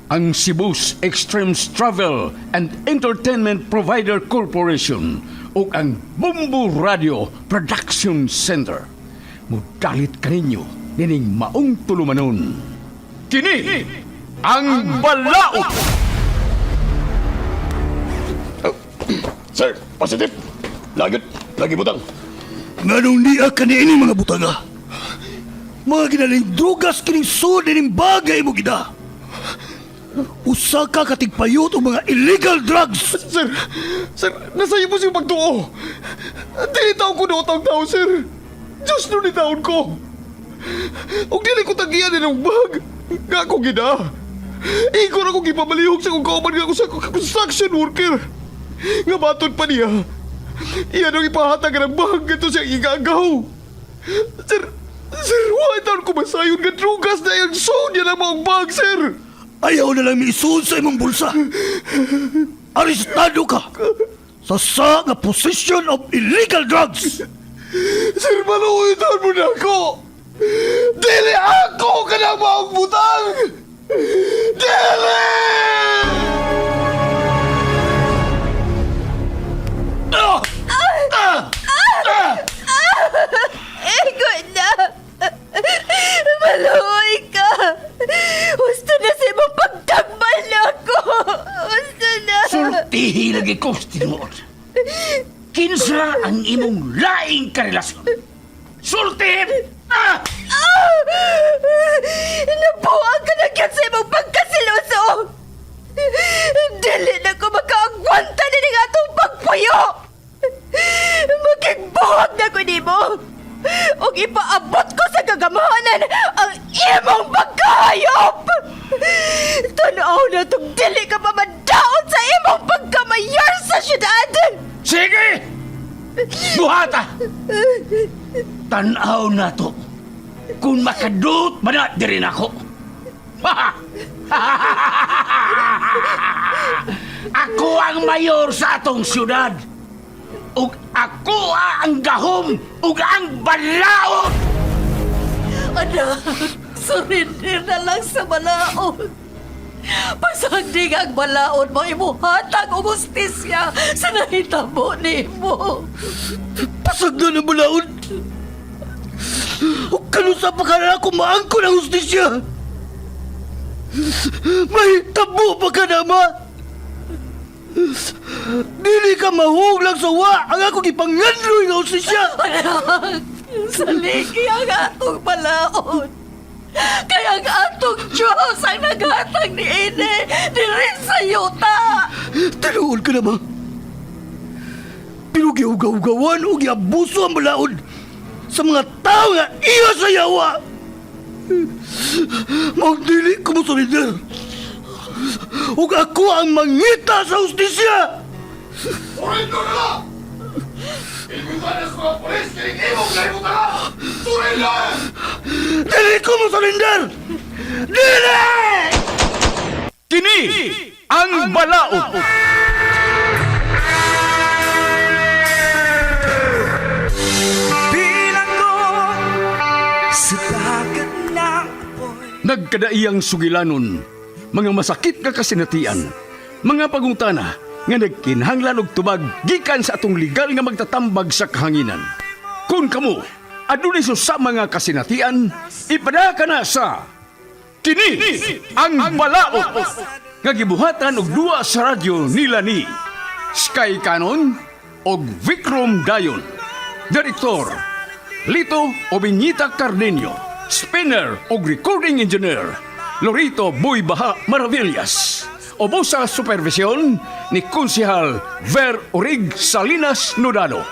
ang Cebu's Extremes Travel and Entertainment Provider Corporation o ang Bumbu Radio Production Center. Mudalit kaninyo dining maong tulumanon. Kini ang Balaod! Sir, positive. Lagi butang. Nganong niya kanini mga butaga? Mga ginaling drugas kining sud dining bagay mo gida. Usa ka katigpayot o mga illegal drugs. Sir, nasa iyo po siyang pagtuo. Dili taon ko nootang tao, sir. Diyos no ni taon ko. Huwag dili ko tagiyan ng bag. Nga ako gina. Igor ako gipamalihog sa kong kauman nga ako sa construction worker. Nga batod pa niya. Iyan ang ipahatag ng bag ito siyang igagaw. Sir, why taon ko masayon nga drugas na yung sound niya ng mga bag, sir? Ayaw na lang miisuon sa imong bulsa. Arestado ka sa nga possession of illegal drugs. Sir, maluwitan mo na ako! Dili ako ka na maong butang! Dili! Ego na! Maluoy ka! Gusto na sa imong pagtambal na ako! Gusto na! Sultihi lagi ko, tinuod. Kinsa ang imong laing karelasyon? Sultihin! Nabuang ka na kyan sa imong pagkasiloso! Dili na ko makaagwanta na ng atong pagpuyo! Magigbuhag na ko nimo! O ipaabot ko sa gagamahanan ang imong pagkahayop! Tanaw na itong dili ka pa madaon sa imong pagkamayor sa syudad! Sige! Buhata! Tanaw na to. Kung makadut man na din ako. Ako ang mayor sa atong syudad. Ug ako ang gahom ug ang balaod. Anak, surrender na lang sa balaod. Pasagdig ang balaod mo, imuhatag o justisya sa nahitabo ni mo. Pasagda na balaod. O kanusa pa ka na ako maangko ng justisya. May tabo pa ka na, ma. Dili ka mahuglang sa wa ang ako gipangandroy ng justisya. Anak, saligi ang atong balaod. Kaya ang atong Diyos ang naghatag ni Ine diri sa yuta. Tinuod ka na, ma. Pero giugaw-gawan o giabuso ang balaod sa mga tao nga iya sa yawa. Magdili ko mo solider. Ug ako ang mangita sa justisya. Surrender na lang! Igubanas ko ang polis kaya imong layo ka! Surrender! Dili ko mo solider. Dili! Kini ang Balaod. Nagkadaiyang sugilanon, mga masakit nga kasinatian, mga pagungtana nga nagkinhanglan og tubag gikan sa atong legal nga magtatambag sa kahanginan. Kung kamo adunay sa mga kasinatian, ipada ka na sa Kini ang Balaod nga gibuhatan og duwa sa radyo nila ni Sky Canon og Vikram Dayon. Direktor Lito Obiñita Cardenio. Spinner o recording engineer Lorito Boy Baha Maravillas. Obo sa supervisyon ni Konsehal Ver Orig Salinas Nodalo.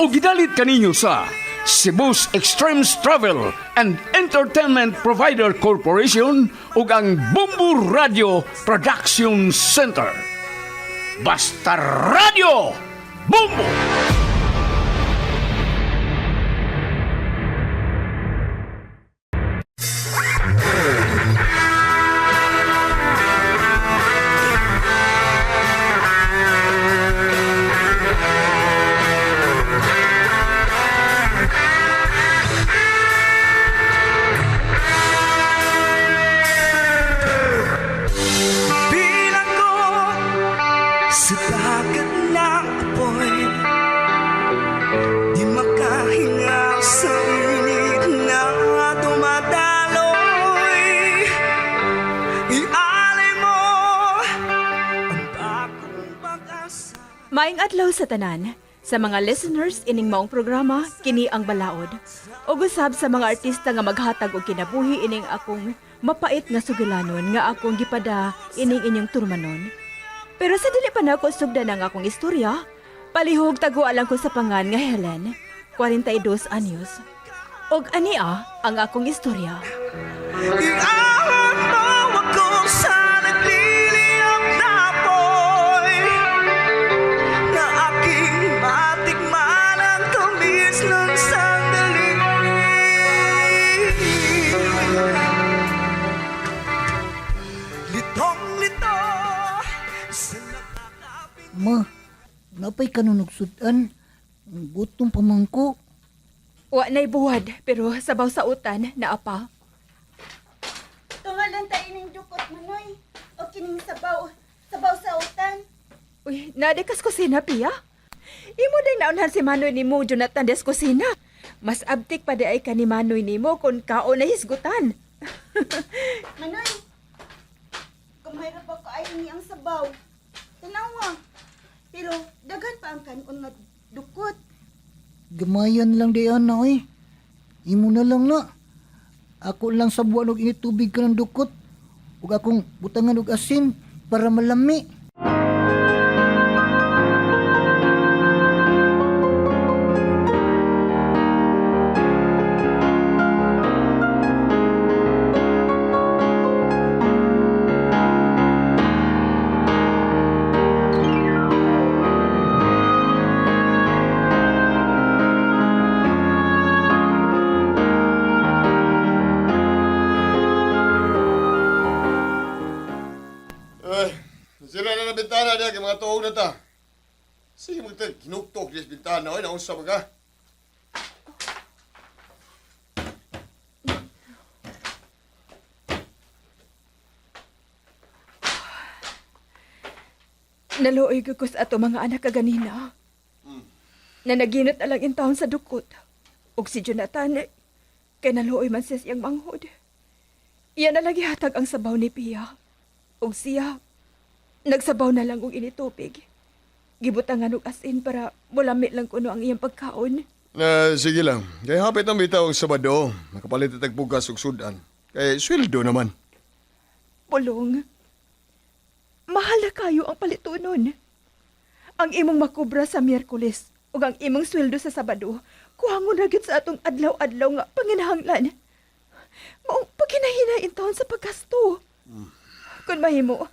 O gidalit kaninyo sa Cebu's Extremes Travel and Entertainment Provider Corporation ug ang Bumbu Radio Production Center. Basta Radio Bumbu! Maing adlaw sa tanan. Sa mga listeners ining maong programa, kini ang balaod. O gusab sa mga artista nga maghatag og kinabuhi ining akong mapait nga sugilanon nga akong gipada ining inyong turmanon. Pero sa dili pa na ako sugdan ang akong istorya, palihog taguan lang ko sa pangan nga Helen, 42 anyos. Og ania ang akong istorya. Iahon mo ako sa nagliliyap na apoy na aking matikman ang tamis ng sandali. Litong-lito sa nakakapit. Ma, napay kanunugsudan. Gutom pa man ko. Wa na'y buwad, pero sabaw sa utan na apa. Tungalan ta ining dukot manoy. O kining sabaw sa utan. Uy, nadikas kusina, Pia. Imo din naunhan si Manoy ni mo, Jonathan des kusina. Mas abtik pa di ay ka ni Manoy ni mo kung kaon na hisgutan. Manoy, kumayra pa ka ay ni ang sabaw. Tanawa. Pero daghan pa ang kanon nga dukot. Gamayan lang di ana eh. Imo na lang na. Ako lang sa buwan og init tubig ka ng dukot. Ug akong butangan og asin para malami. Ay, sira na na bintana niya, kay mga tuog na ta. Sige mo ito, kinuktok niya sa bintana. Ay, naunsa ba ka? Naluoy ko sa ato mga anak kaganina. Na naginot alang in taon sa dukot. Og si Jonathan, kay naluoy man siya siyang manghod. Iyan na lagi hatag ang sabaw ni Pia. Og siya, nagsabaw na lang og initubig. Gibutangan og asin para mulamit lang kuno ang iyang pagkaon. Sige lang. Kaya hapit ang bitaw ang Sabado. Makapalit at bugas og sudan. Kay sweldo naman. Pulong, mahal na kayo ang palitunon. Ang imong makubra sa Miyerkules ug ang imong sweldo sa Sabado, kuhangon na gyud sa atong adlaw-adlaw nga panginahanglan. Maong paghinahinain taon sa paggasto. Kung mahimo,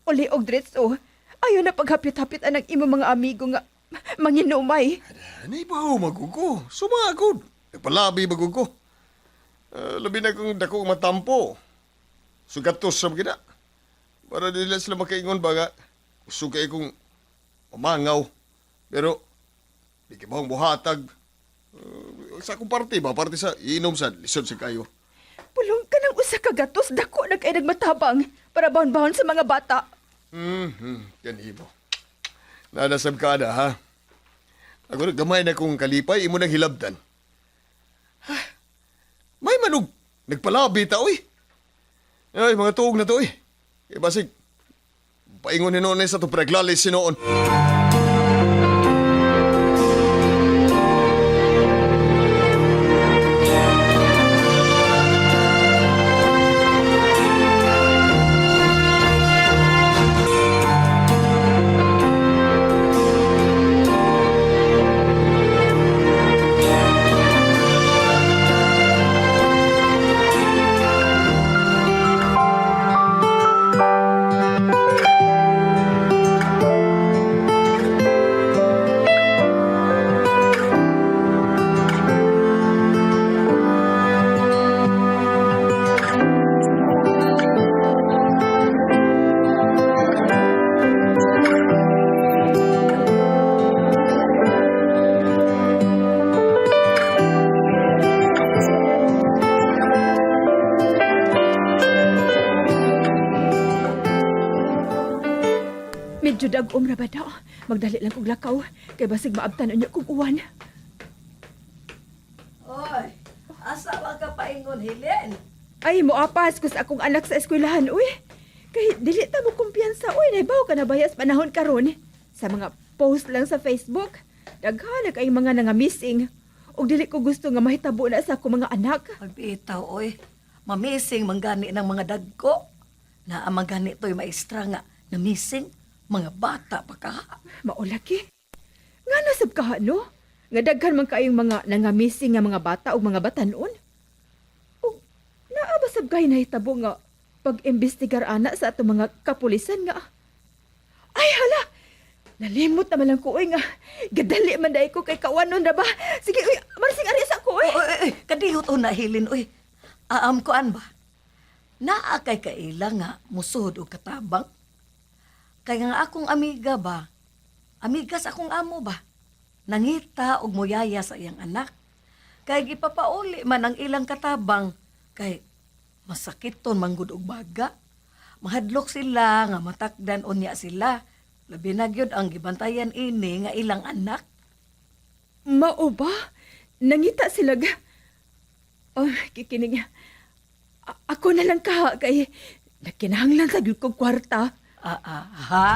uli og diretso, ayaw na paghapit-hapit ang imong mga amigo nga manginumay. Naibaw magugo. Sumagod. Nagpalabi magugo. Labi na kung dako matampo. Sugatos sa mga para nila sila makaingon ba nga, gusto kayo kong mamangaw. Pero, di ka bang buhatag. Sa akong party ba? Party sa iinom sa lisod sa kayo. Pulong ka ng usa ka gatos, dako na kay nagmatabang para bahon-bahon sa mga bata. Ganito. Nanasab ka na, ha? Ako naggamay na kong kalipay, imo nang hilabdan. Ha? May manog. Nagpalabi ta, oy. Ay, mga tuog na to, oy. Kaya basig, paingon ni noon sa ito preglalis si noon. Medyo dag-om ra ba daw? Magdali lang kong lakaw, kay basig maabtan niyo kong uwan. Oy, asa ba ka paingon, Helen? Ay, moapas ko sa akong anak sa eskwelahan, uy. Kay dili ta mo kumpiyansa, uy, naibaw ka na bayas panahon karon sa mga post lang sa Facebook. Daghan kay mga nanga-missing. Og dili ko gusto nga mahitabo na sa ako mga anak. Magbitaw, oy. Mamising manggani ng mga dagko. Na ang manggani to'y maestra nga na missing. Mga bata pa ka. Maulaki. Nga nasab ka, no? Nga daghan man kayong mga nanga-missing nga mga bata o mga batanon. O naabasab kayo nahitabo nga pag-imbestigar ana sa ato mga kapulisan nga. Ay hala! Nalimot naman lang ko, nga. Gadali man dahil ko kay kawanon na ba? Sige, uy, marsing ari sa ko, Oy, kadihot o nahilin, oy. Aam ko an ba? Naa kay kaila nga musod o katabang. Kaya nga akong amiga ba? Amiga sa akong amo ba? Nangita og moyaya sa iyang anak. Kay gipapauli man ang ilang katabang. Kay masakit ton manggod og baga. Mahadlok sila nga matakdan unya sila. Labi na gyud ang gibantayan ini nga ilang anak. Mao ba? Nangita sila ga? Oh, kikinig. Ako na lang ka kay nakinahanglan sa gyud kog kwarta. Ha?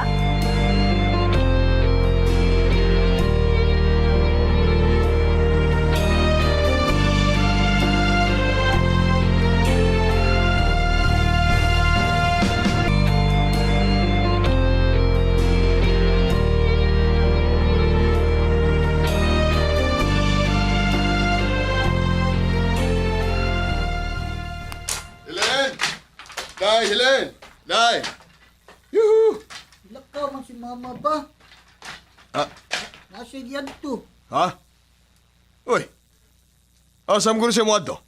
Helen! Day, Helen! Day! Yuhu! Lakaw man si mama ba? Ha? Nasa yan to. Ha? Uy! Asam ko na siya mo ato?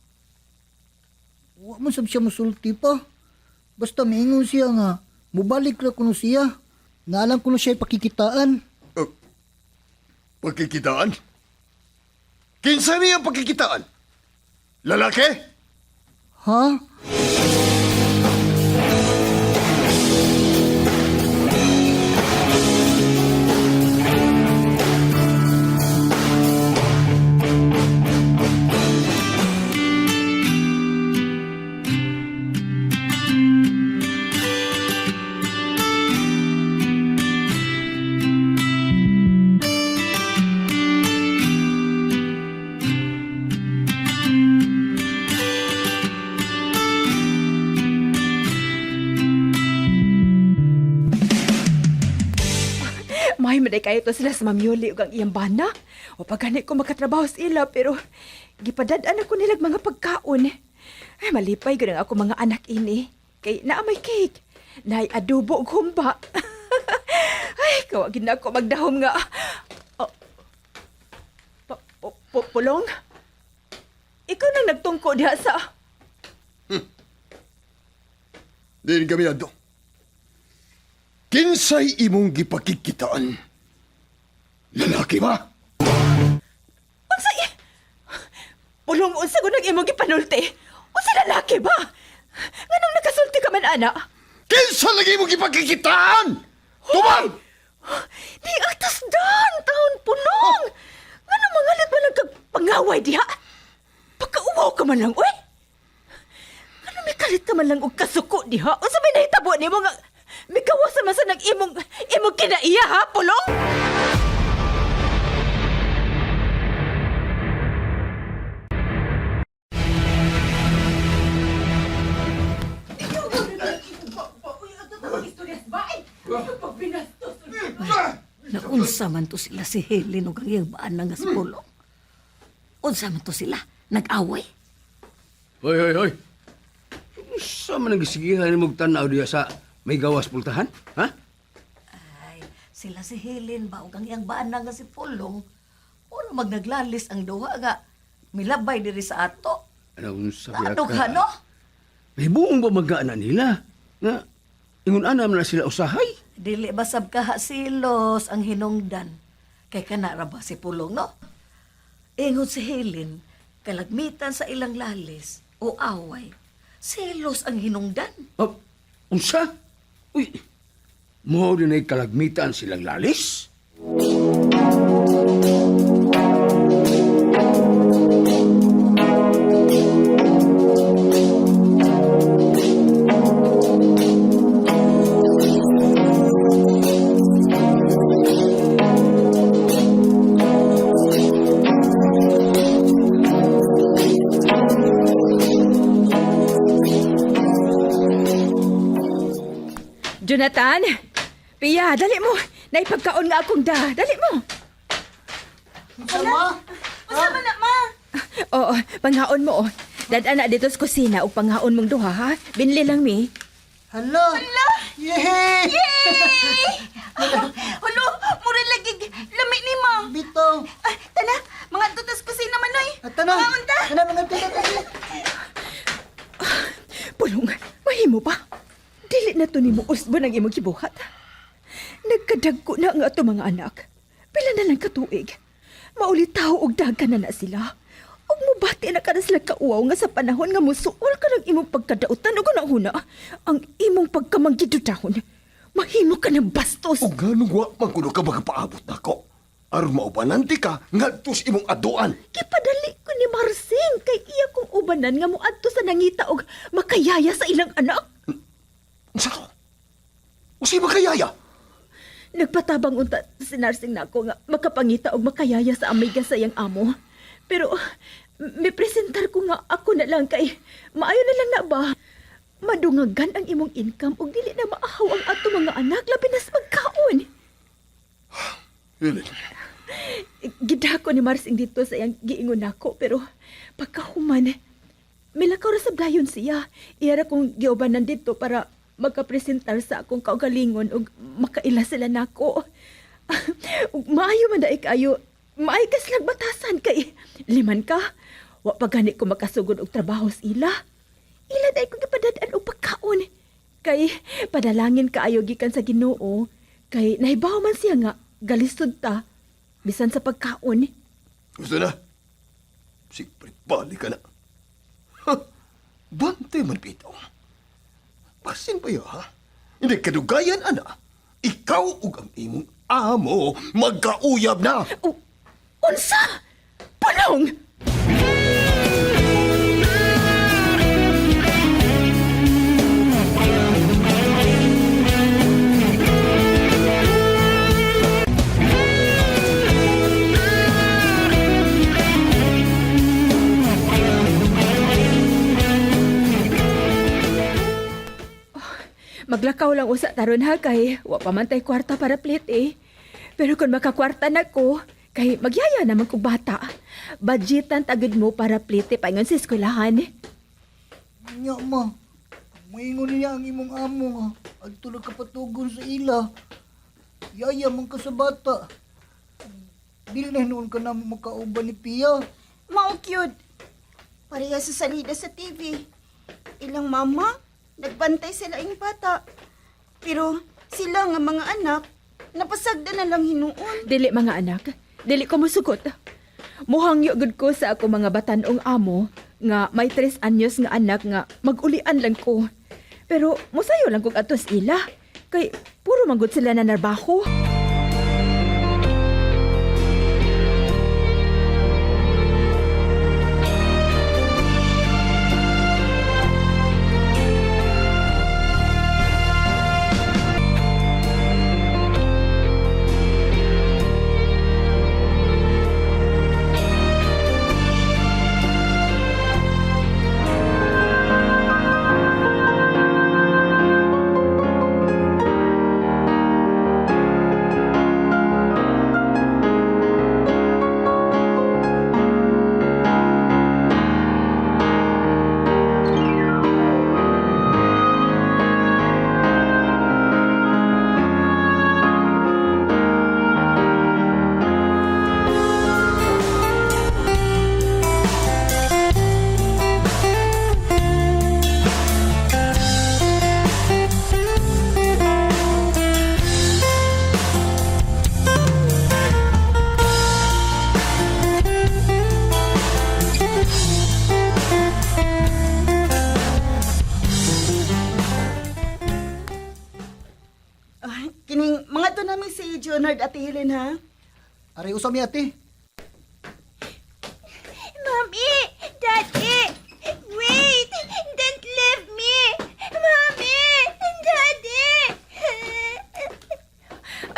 Huwag mo sab siya musulti pa. Basta maingon siya nga, mubalik ra kuno siya. Naalam ko na siya pakikitaan. Pagkikitaan? Kinsa niya pagkikitaan? Lalaki? Ha? May maday kayo to sila sa mamyuli ug ang iyang bana. O pagani ko makatrabaho sa ila pero gipadad-an ako nilag mga pagkaon. Ay malipay gud ang ako mga anak ini. Kay naa may cake, naay adobo ug humba. Ay kawagin na ako magdahom nga. Oh. Pulong? Ikaw nang nagtungko diha sa... Din kami ato. Kinsay imong gipakikitaan? Lalaki ba? Unsay? Pulong unsa gud imong gipanulti? Unsa lalaki ba? Nganong nakasulti ka man ana? Kinsa lagi imong gipakikitaan? Tumang! Di atas dan taon punong. Nganong mangalit man nagpangaway diha? Pagkauwaw ka man lang, oy. Nganong may kalit ka man lang og kasuko diha? Unsa may nahitabo nimo nga may kawasan man sa nag-imong kinaiya ha, Pulong? Naunsa man to sila si Helen ug ang iyang baan nga si Pulong. Unsa man to sila? Nag-away? Hoy. Sa man nagsigihan ni mong tanaw diya sa may gawas pultahan? Ha? Ay, sila si Helen ba ug ang iyang baan nga si Pulong. Uro magnaglalis ang duha nga milabay diri sa ato. Anong sabi Ano ka? ka, no? May buong ba magana nila? Nga, ingon anam na sila usahay? Dili basab kaha silos ang hinungdan. Kay kana ra ba si Pulong, no? Ingon si Helen, kalagmitan sa ilang lalis o away. Silos ang hinungdan. Oh, unsa? Uy, mo din ay kalagmitan silang lalis? Jonathan! Pia, dali mo! Naipagkaon nga akong da. Dali mo! Sama? Usa man na, ma? Oo, panghaon mo, oh. Dadaan na dito sa kusina o panghaon mong duha, ha? Binli lang, mi. Hala! Yehey! Hulo, mura lagi lami ni ma. Bitaw! Tana, mga tutas kusina manoy. Tana! Mga unta. Tana, mga tita! Pulong, mahimo pa. Dili na to ni mo usbo ng imong kibuhat. Nagkadagko na ang ato mga anak. Pila na lang katuig. Maulitaw og daghan na sila. Og mubati na ka na sila kauaw nga sa panahon nga musuol ka ng imong pagkadautan o huna ang imong pagkamanggidudahon. Mahimo ka ng bastos. O ganong wa man kuno ka magapaabot nako. Aron maubananti ka ngadtos imong aduan. Kipadali ko ni Marsing kay iya kong ubanan nga muadto sa nangita og makayaya sa ilang anak. Sako. Usi ba kayaya? Nagpatabang unta si Narsing nako nga makapangita og makayaya sa amiga sa iyang amo. Pero may presentar ko nga ako na lang kay maayo na lang na ba? Madungagan ang imong income ug dili na maahaw ang ato mga anak labi na sa pagkaon. Helen. Gidako ni Marsing dito sa iyang giingon nako pero pagkahuman milakaw ra sa blayon siya. Iyara kong giubanan dito para magkapresentar sa akong kaugalingon ug makaila sila nako. Ug maayo man daig kayo. Maay kas lang batasan kay liman ka. Wa pa gani ko makasugod og trabaho sa ila. Ila daig ko gipadadaan og pagkaon. Kay padalangin kaayo gikan sa Ginoo. Kay nahibaw man siya nga galisod ta bisan sa pagkaon. Gusto na? Sigprit balik ka na. Ha? Bante man bitaw. Basin pa ha? Hindi kadugayan, ana. Ikaw ug ang imong amo magkauyab na. Unsa? Pulong! Maglakaw lang usa taron ha kay wa pa man tay kwarta para plate eh. Pero kung makakwarta na ko, kay magyaya naman kong bata. Budgetan tagid mo para plate paingon sa eskwelahan. Nya, ma. Maingon niya ang imong amo nga. At tulog ka patugon sa ila. Yaya man ka sa bata. Dili na noon ka na makauban ni Pia. Mao cute. Pareha sa salida sa TV. Ilang mama, nagbantay sila ing bata. Pero sila nga mga anak, napasagda na lang hinuon. Dili mga anak, dili ko musugot. Muhangyo gud ko sa ako mga batanong amo nga may 3 anyos nga anak nga magulian lang ko. Pero musayo lang kog atos ila. Kay puro manggod sila na narbaho. Kining mga to namin si Jonard at Helen ha. Aray usam ni ate. Mommy! Daddy! Wait! Don't leave me! Mommy! Daddy!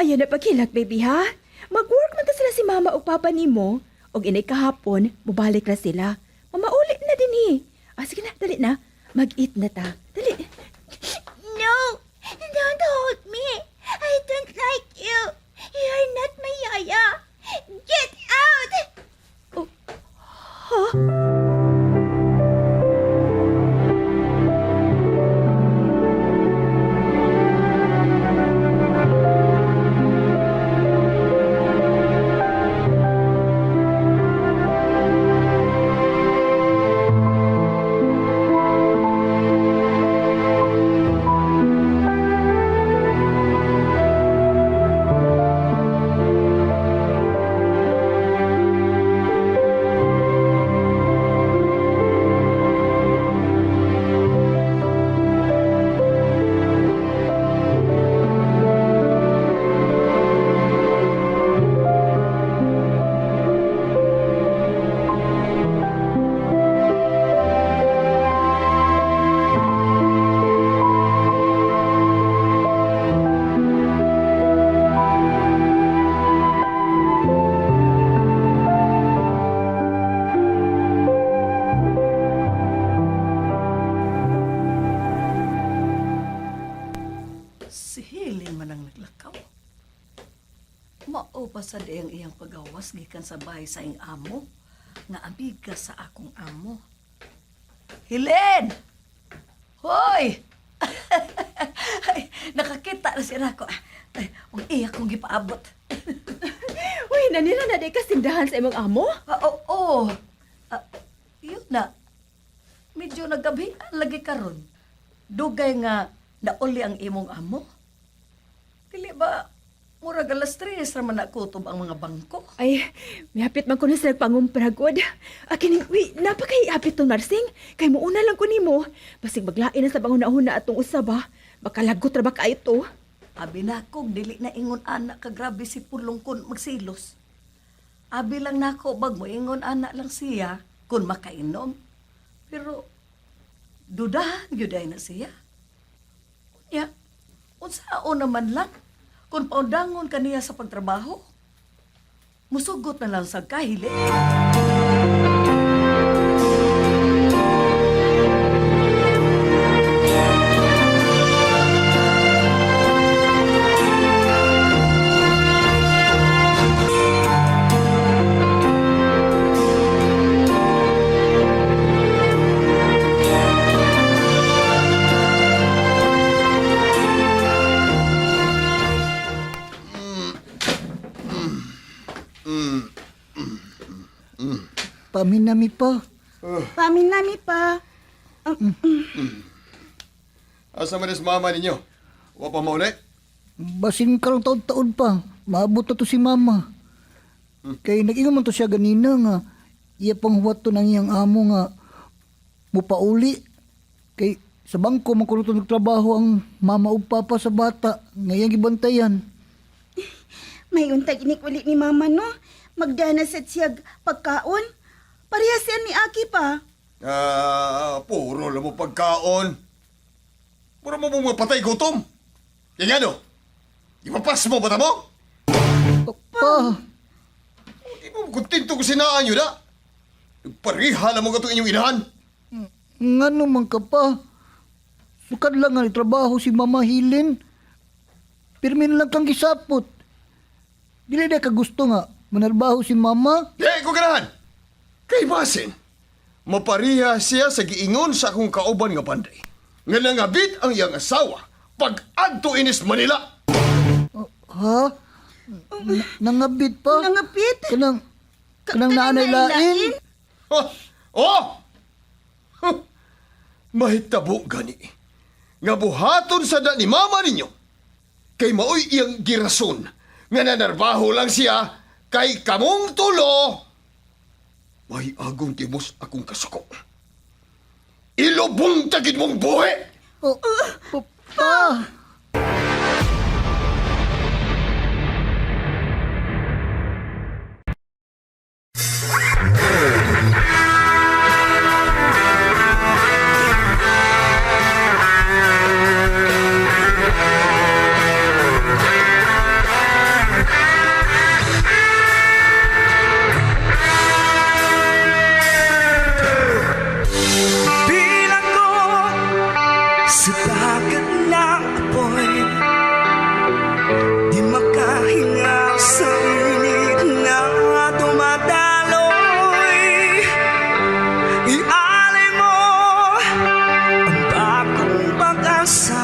Ayan na pagkilak, baby, ha? Mag-work man ta sila si mama o papa nimo. Og inay kahapon, mubalik na sila. Mamauli na din, sige na, dali na. Mag-eat na ta. Dali. No! Don't hold Si Hilin man ang naglakaw. Mao pa sa diyang iyang pagawas gikan sa bahay sa iyang amo, nga amiga sa akong amo. Hilin! Hoy! Ay, nakakita na siya nako. Ay, ang iya kong gipaabot. Uy, nanira na di ka sindahan sa imong amo? Oo. Yun na. Medyo nagabi lagi karon. Dugay nga nauli ang imong amo. Dili ba murag alas 3 raman nakutob ang mga bangko? Ay, may hapit man ko na sa nagpangumpragod. Akin, uy, napakahihapit to, Marsing. Kay muuna lang ko nimo. Basig maglain na sa bangun-ahuna atong usaba. Baka lagot ra ba kayo to? Abi nako, dili na ingon anak ka grabe si pulong kun magsilos. Abi lang nako bag mo ingon anak lang siya kun makainom. Pero dudahan gyuday na siya. Ya, unsaon naman lang kung paundangon kaniya sa pagtrabaho. Musugot na lang sa kahili. Paminami pa. Paminami pa. Asa man is mama ninyo? Wa pa mauli? Basin karong taon-taon pa. Maabot na to si mama. Kay nag-ingon man to siya ganina nga iya pang huwat to ng iyang amo nga mupauli. Kay sa bangko man kuno to nagtrabaho ang mama ug papa sa bata nga iyang gibantayan. May untag inik-uli ni mama, no? Magdanasat siyag pagkaon. Parehas yan ni Aki pa. Puro lang mo pagkaon. Puro mo mga patay gutom. Kaya nga no? Ipapas mo bata mo? Pa, Di mo kontento ko sinaan yun na. Nagpariha lang mo itong inyong inahan. nga naman ka pa. Sukad lang nga ni trabaho si Mama Hilin. Pirmi na lang kang gisapot. Dili na ka gusto nga manarbaho si Mama. Di ko ganahan. Kay basin, mapariha siya sa giingon sa akong kauban nga panday. Nga nangabit ang iyang asawa pag adto inis Manila. Ha? Nangabit pa? Nangapit? Kanang nanay lain? Oh! Huh. Mahitabo gani. Nga buhaton sa da ni mama ninyo. Kay maoy iyang girason. Nga nanarbaho lang siya kay kamong tulo. May agong timos akong kasuko. Ilubong tagid mong buhi! Pa! Bilang ko sa dagat na apoy, di makahinga sa init na dumadaloy. Ialay mo ang bagong pag-asa.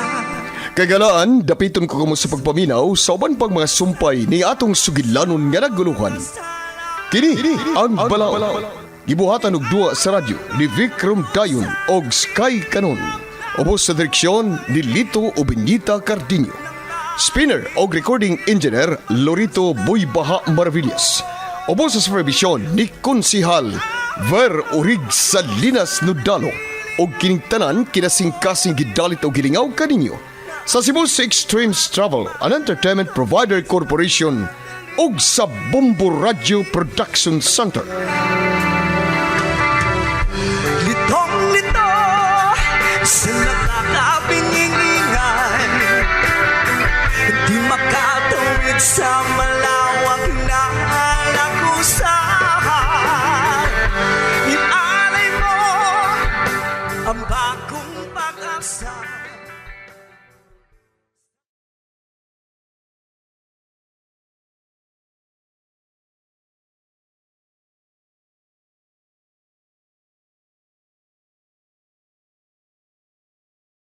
Kagalaan, dapiton ko kamo sa pagpaminaw sa uban pang mga sumpay ni atong sugilanon nga naguluhan. Kini ang Balaod. Gibuhatan og duwa sa radyo ni Vikram Dayon og Sky Canon. Ubos sa direksyon ni Lito Obenita Cardinho. Spinner og recording engineer Lorito Buybaha Maravillas. Ubos sa supervision ni Konsihal Ver Orig Salinas Nudalo og kining tanan kinasing-kasing gidalit og gilingaw kaninyo sa Cebu Extremes Travel and Entertainment Provider Corporation ug sa Bombo Radio Production Center. Litong-lito sa